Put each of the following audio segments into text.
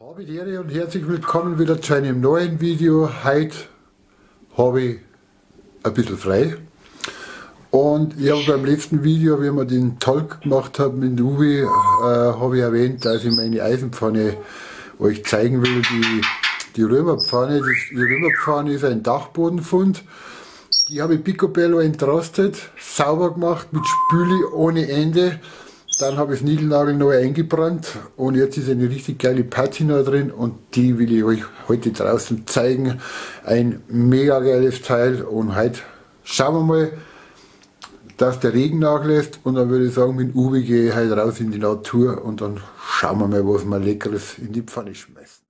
Habe die Ehre und herzlich willkommen wieder zu einem neuen Video. Heute habe ich ein bisschen frei. Und ich habe beim letzten Video, wie wir den Talk gemacht haben mit Uwe, habe ich erwähnt, dass ich meine Eisenpfanne euch zeigen will. Die Römerpfanne. Die Römerpfanne ist ein Dachbodenfund. Die habe ich picobello entrostet, sauber gemacht mit Spüli ohne Ende. Dann habe ich das Niegelnagel neu eingebrannt und jetzt ist eine richtig geile Patina drin und die will ich euch heute draußen zeigen. Ein mega geiles Teil und heute schauen wir mal, dass der Regen nachlässt und dann würde ich sagen, mit Uwe gehe ich heute raus in die Natur und dann schauen wir mal, was wir Leckeres in die Pfanne schmeißen.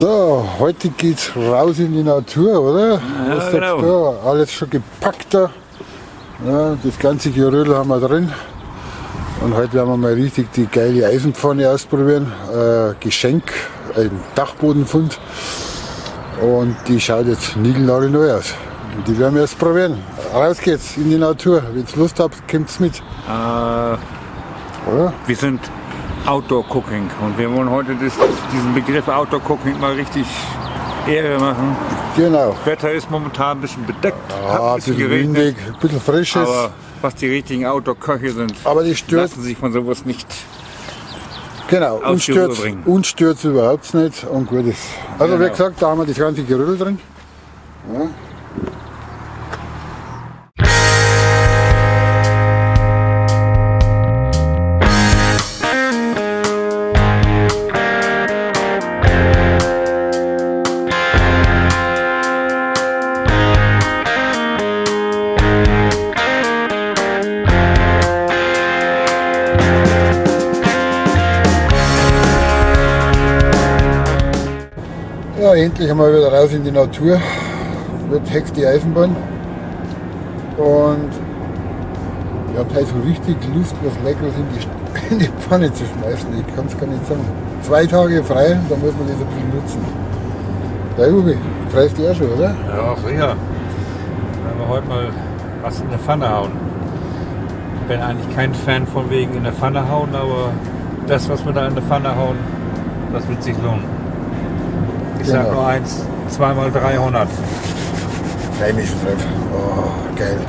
So, heute geht's raus in die Natur, oder? Ja, was sagst du? Alles schon gepackt da. Ja, das ganze Gerödel haben wir drin. Und heute werden wir mal richtig die geile Eisenpfanne ausprobieren. Geschenk, ein Dachbodenfund. Und die schaut jetzt niegelnagelneu aus. Und die werden wir jetzt probieren. Raus geht's in die Natur. Wenn ihr Lust habt, kommt's mit. Oder? Wir sind Outdoor Cooking und wir wollen heute diesen Begriff Outdoor Cooking mal richtig Ehre machen. Genau. Das Wetter ist momentan ein bisschen bedeckt, Ja, ein bisschen windig, ein bisschen frisches. aber was die richtigen Outdoor-Köche sind, Aber die stört, lassen sich von sowas nicht. genau, aus die Ruhe bringen. uns stört überhaupt nicht und gut ist. Also Genau. wie gesagt, da haben wir das ganze Gerödel drin. Ja. Ja, endlich einmal wieder raus in die Natur. Wird hext die Eisenbahn. Und ich habe heute so richtig Lust, was Leckeres in die Pfanne zu schmeißen. Ich kann es gar nicht sagen. 2 Tage frei, da muss man das ein bisschen nutzen. Der Uwe, freust du auch schon, oder? Ja, sicher. Wenn wir heute mal was in der Pfanne hauen. Ich bin eigentlich kein Fan von wegen in der Pfanne hauen, aber das, was wir da in der Pfanne hauen, das wird sich lohnen. Ich sag Genau. nur eins, 2 mal 300. Freue mich schon drauf. Oh, geil.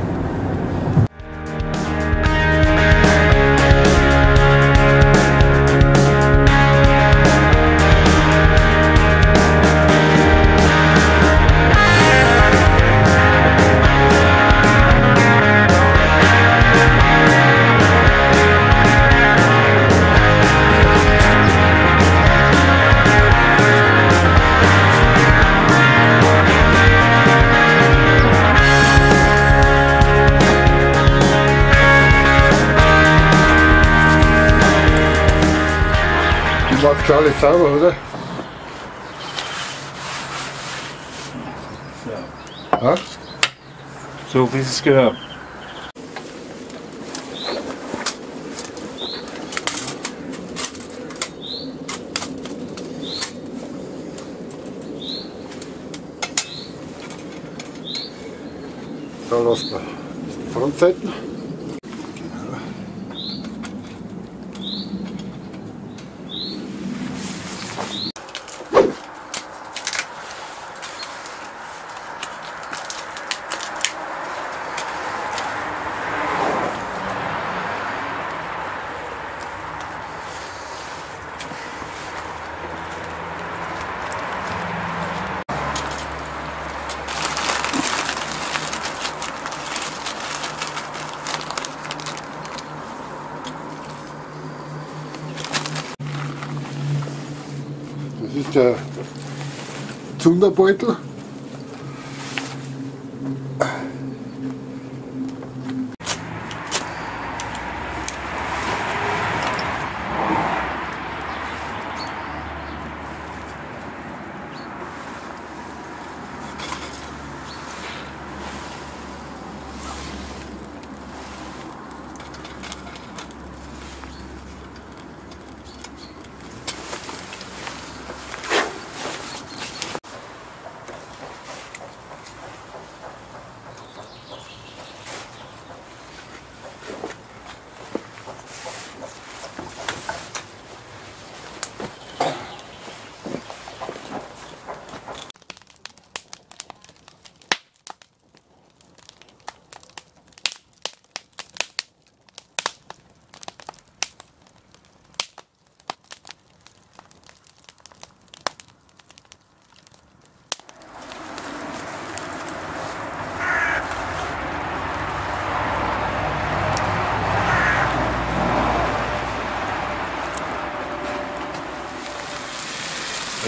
Du machst schon alles sauber, oder? Ja? So wie es gehört. Da lassen wir die Frontseiten. Das ist der Zunderbeutel.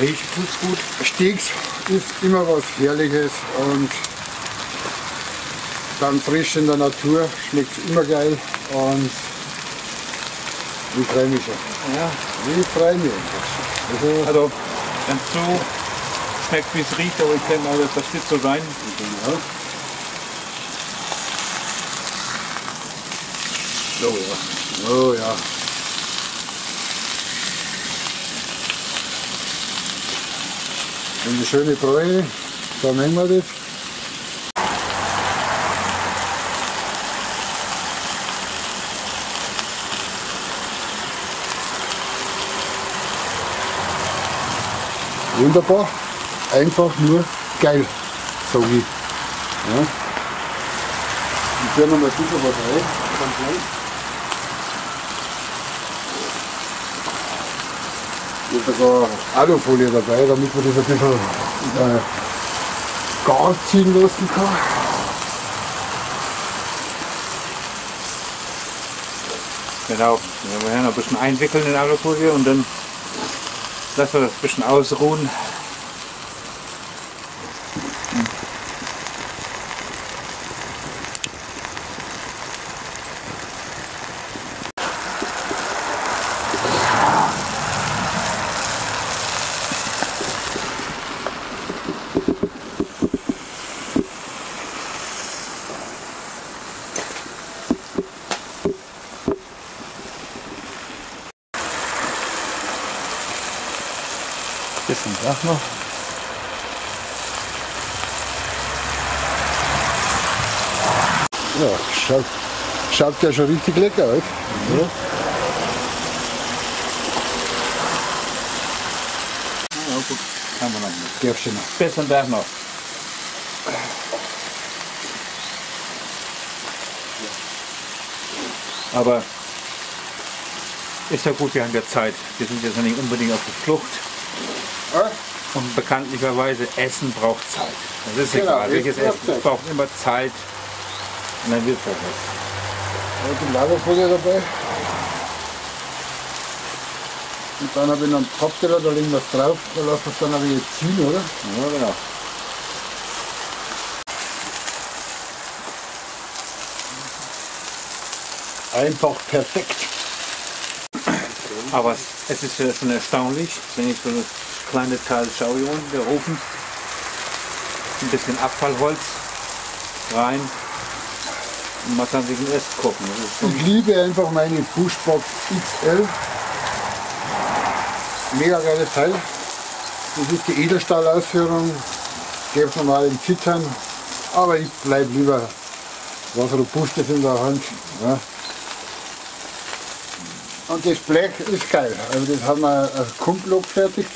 Riecht tut's gut. Steaks ist immer was Herrliches und dann frisch in der Natur, schmeckt immer geil und ich freue mich schon. Ja. Ich freue mich einfach. Also ganz so schmeckt wie es riecht, aber ich kenne alles, das wird so sein. Ja. So, ja. Oh ja. Und die schöne Bräune, da mengen wir das. Wunderbar, einfach nur geil, sage ich. Ja. Ich tue noch mal ein bisschen was rein, ganz klein. Ich habe sogar Alufolie dabei, damit man das ein bisschen gar ziehen lassen kann. Genau. Wir werden noch ein bisschen einwickeln in Alufolie und dann lassen wir das ein bisschen ausruhen. Bisschen Dach noch. Ja, schaut ja schon richtig lecker aus. Ja. Ja, gut. Haben wir noch nicht. Darfst du noch. Bisschen Tag noch. Aber ist ja gut, wir haben ja Zeit. Wir sind jetzt nicht unbedingt auf der Flucht. Ja. Und bekanntlicherweise Essen braucht Zeit. Das ist Genau, egal. Welches Essen braucht Essen Zeit. es braucht immer Zeit. Und dann wird es halt was. Ich habe Lagerfolie dabei. Und dann habe ich noch einen Pappteller, da legen wir es drauf. Da lassen wir es dann aber jetzt ziehen, oder? Ja, genau. Einfach perfekt. Aber es ist ja schon erstaunlich, wenn ich so eine kleine Teil schaue hier unten, der Ofen, ein bisschen Abfallholz rein und man kann sich ein Essen kochen. Das ist schon Ich liebe einfach meine Pushbox XL. Mega geiles Teil. Das ist die Edelstahlausführung. Gäbe es normal in Zittern. Aber ich bleibe lieber was Robustes in der Hand. Ja. Und das Blech ist geil. Also das haben wir als Kumpel abgefertigt.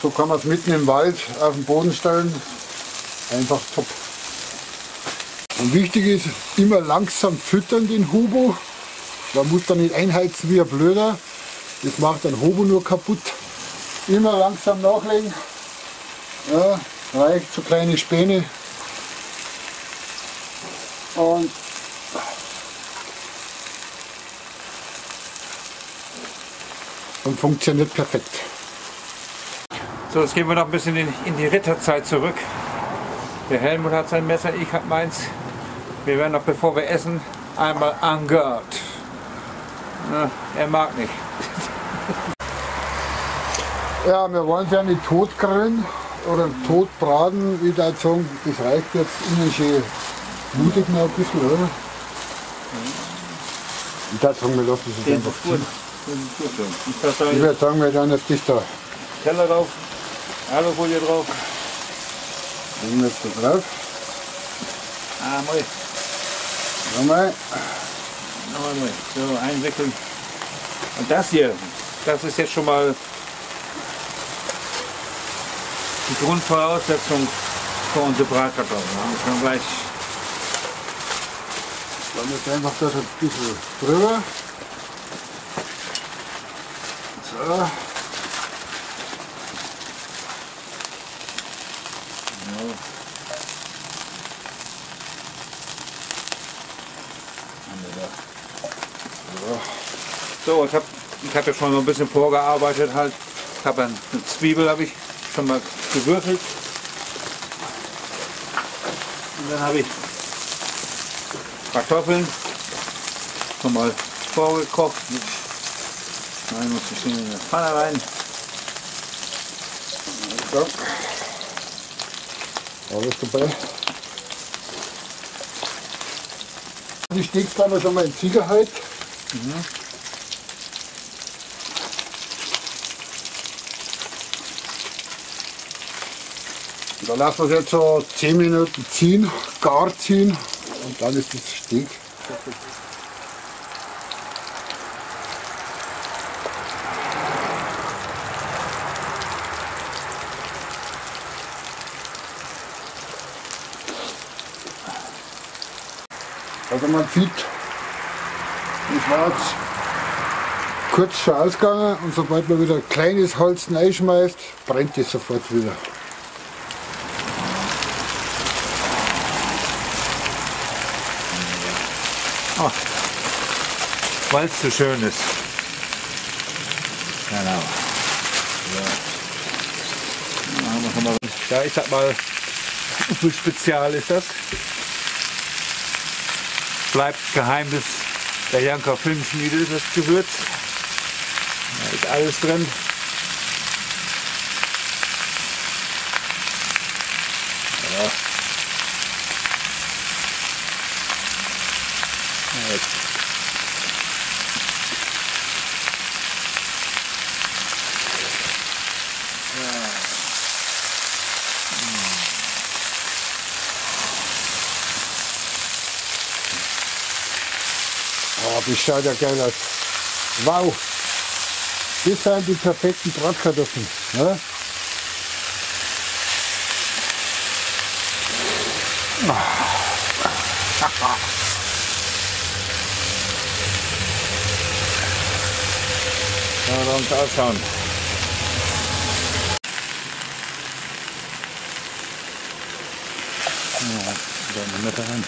So kann man es mitten im Wald auf den Boden stellen. Einfach top. Und wichtig ist, immer langsam füttern den Hobo. Man muss da nicht einheizen wie ein Blöder. Das macht den Hobo nur kaputt. Immer langsam nachlegen. Ja, reicht so kleine Späne. Und funktioniert perfekt. so, jetzt gehen wir noch ein bisschen in die Ritterzeit zurück. Der Helmut hat sein Messer, ich habe meins. Wir werden noch, bevor wir essen, einmal en garde. Na, er mag nicht. Ja, wir wollen es ja nicht tot grillen oder tot braten, wie da sagen. Das reicht jetzt innen schön blutig noch ein bisschen, oder? Ich würde sagen, wir lassen es Den einfach ist gut. ziehen. Den ist gut so. Ich passe Ich da würde sagen, wir dann das bis da. Teller drauf, Alufolie drauf. Legen wir jetzt da drauf. Ah, mal. Nochmal. Nochmal. So, einwickeln. Und das hier, das ist jetzt schon mal die Grundvoraussetzung für unsere Bratkartoffeln. Da müssen wir gleich. Dann jetzt einfach das ein bisschen drüber. So. So, ich hab ja schon so ein bisschen vorgearbeitet halt. habe eine Zwiebel habe ich schon mal gewürfelt. Und dann habe ich Kartoffeln schon mal vorgekocht. Nein, muss ich in eine Pfanne rein. So. Alles dabei. Die Steakpfanne schon mal in Sicherheit. Da lassen wir es jetzt so 10 Minuten ziehen, gar ziehen und dann ist das Steak. Also man sieht, das war jetzt kurz schon ausgegangen und sobald man wieder ein kleines Holz reinschmeißt, brennt es sofort wieder. Oh, weil es so schön ist. Genau. Ja, ich sag mal, wie spezial ist das? Bleibt Geheimnis der Janka Filmschmiede, das Gewürz. Da ist alles drin. Ja. Oh, das schaut ja geil aus. Wow! Das sind die perfekten Bratkartoffeln. Ja? Ja, uns ausschauen. Ja, da in die Mitte rein.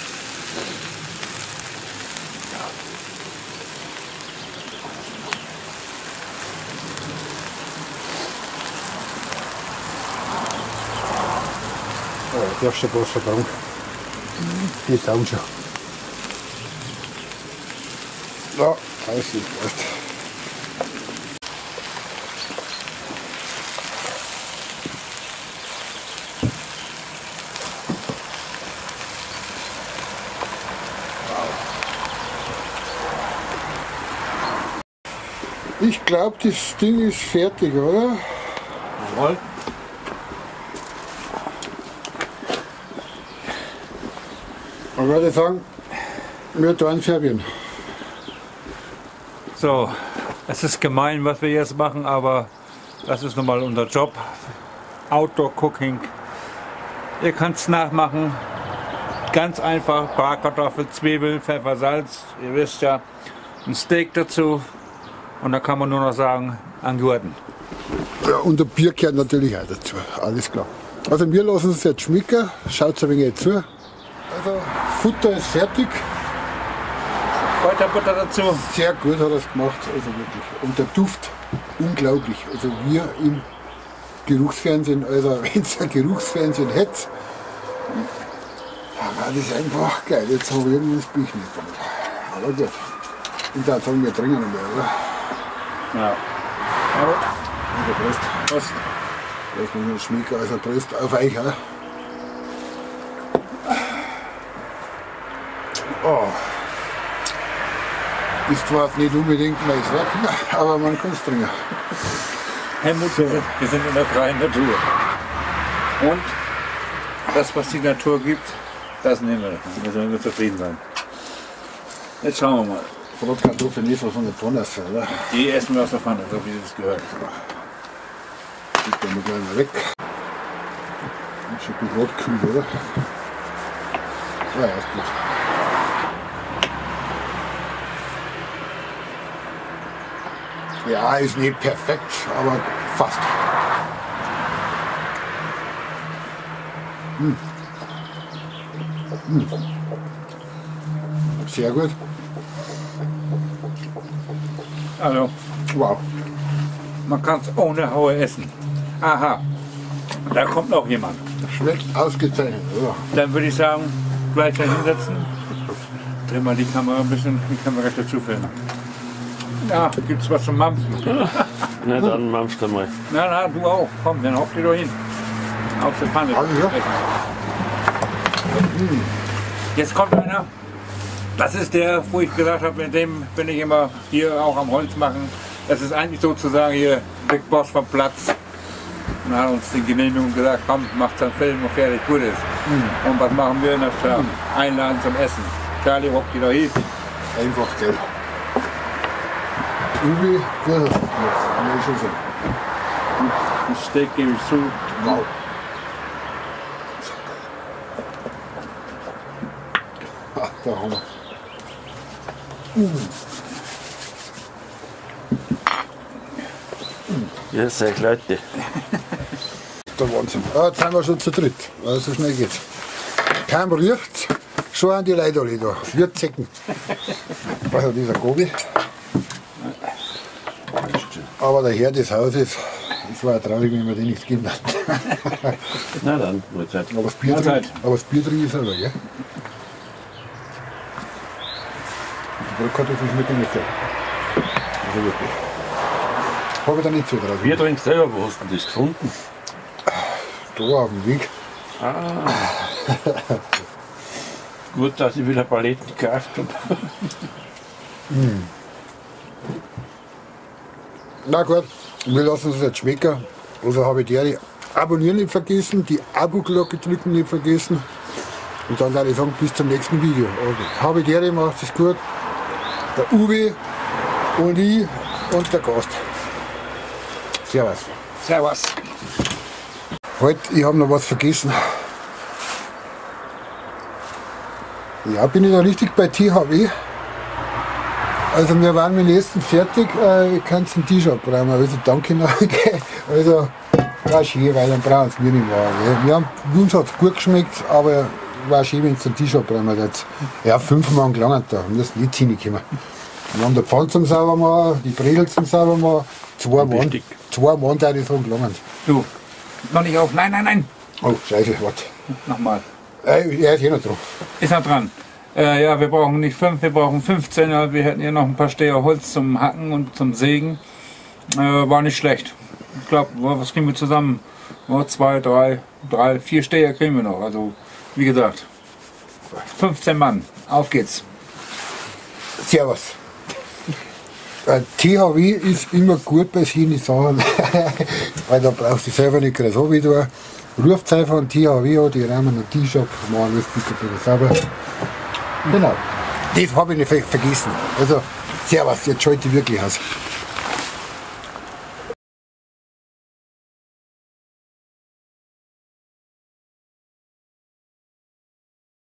Oh, darfst du bloß verbrauchen. Die saugen schon. Ja, das ist gut. Ich glaube, das Ding ist fertig, oder? Jawohl. Ich würde sagen, wir tun servieren. So, es ist gemein, was wir jetzt machen, aber das ist nun mal unser Job. Outdoor Cooking. Ihr könnt es nachmachen. Ganz einfach, Bratkartoffel, Zwiebeln, Pfeffer, Salz, ihr wisst ja, ein Steak dazu und da kann man nur noch sagen, angurten. Ja, und ein Bier gehört natürlich auch dazu, alles klar. Also wir lassen es jetzt schmecken, schaut ein wenig zu. Also Futter ist fertig. Kräuterbutter dazu. Sehr gut hat er es gemacht, also wirklich. Und der Duft, unglaublich. Also wir im Geruchsfernsehen, also wenn es ein Geruchsfernsehen hätte, dann war das einfach geil. Jetzt habe ich irgendwie das Bier nicht damit. Aber gut. Und da sagen wir trinken nicht mehr, oder? Ja. Aber Also Prost. Prost. Prost, wenn ich schmecke, also Prost auf euch auch. Oh. Ist zwar nicht unbedingt mein Werk, aber man kann es trinken. Helmut, wir sind in der freien Natur. Und das, was die Natur gibt, das nehmen wir. Da sollen wir zufrieden sein. Jetzt schauen wir mal. Bratkartoffeln ist von der Pfanne, oder? Die essen wir aus der Pfanne, so wie es gehört. Geht dann gleich mal weg. Ist schon gut rotkühl, oder? Ja, ist gut. Ja, ist nicht perfekt, aber fast. Sehr gut. Also, Wow. Man kann es ohne Haue essen. Aha, da kommt noch jemand. Schmeckt ausgezeichnet. Ja. Dann würde ich sagen, gleich da hinsetzen. Dreh mal die Kamera ein bisschen, die Kamera dazu filmen. Ja, gibt's was zum Mampfen? Na dann mampfst du mal. Na, du auch. Komm, dann hofft ihr doch hin. Auf der Pfanne. Ja. Jetzt kommt einer. Das ist der, wo ich gesagt habe, mit dem bin ich immer hier auch am Holz machen. Das ist eigentlich sozusagen hier Big Boss vom Platz. Und hat uns die Genehmigung gesagt, komm, macht einen Film und fertig, gut ist. Und was machen wir in der Stadt? Einladen zum Essen. Charlie, hockt die da hin. Einfach, gell. Ubi, gut. Ja, schon so. Das Steak gebe ich zu. Wow. Ah, da haben wir. Ja, sehr Leute. Der Wahnsinn. Ah, jetzt sind wir schon zu dritt. Also so schnell geht's. Kein riecht, schon an die Leute alle da. Wir Zecken. Was hat dieser Gobi? Aber der Herr des Hauses, es war ja traurig, wenn man den nichts gegeben hat. Na dann, Mahlzeit. Aber das Bier drin ist aber, gell? Die Brotkartoffeln schmecken nicht so. Also wirklich. Habe ich da nicht so drauf. Bier trinkst selber, wo hast du denn das gefunden? Da auf dem Weg. Gut, dass ich wieder Paletten gekauft habe. Na gut, wir lassen es jetzt schmecken. Also habe ich die abonnieren nicht vergessen, die Abo-Glocke drücken nicht vergessen. Und dann werde ich sagen, bis zum nächsten Video. Okay. Habe die macht es gut. Der Uwe und ich und der Gast. Servus. Servus. Halt, ich habe noch was vergessen. Ja, bin ich da richtig bei THW? Also wir waren mit dem ersten fertig, ich kann es ein T-Shirt brauchen, also danke nachher. Also war schön, weil dann brauchen wir nicht mehr. Uns hat es gut geschmeckt, aber war schön, wenn es ein T-Shirt brauchen. Jetzt, ja, 5 Mann gelangt da, und das nicht hingekommen. Wir haben den Pfann zum sauber machen, die Bredel zum sauber machen, 2 Mann, da die so gelangt. Du, noch nicht auf. Nein, nein, nein. Oh, scheiße, warte. Nochmal. Er ist eh noch drauf. Ist er dran? Ja, wir brauchen nicht 5, wir brauchen 15. Wir hätten hier noch ein paar Steher Holz zum Hacken und zum Sägen. War nicht schlecht. Ich glaube, was kriegen wir zusammen? 2, 3, 4 Steher kriegen wir noch. Also, wie gesagt, 15 Mann. Auf geht's. Servus. THW ist immer gut bei solchen Sachen, weil da brauchst du selber nicht gerade so wie du. Ruft einfach an THW an, die räumen einen T-Shop, machen alles bitte sauber. Genau. Das habe ich nicht vergessen. Also, servus, jetzt schalte ich wirklich aus.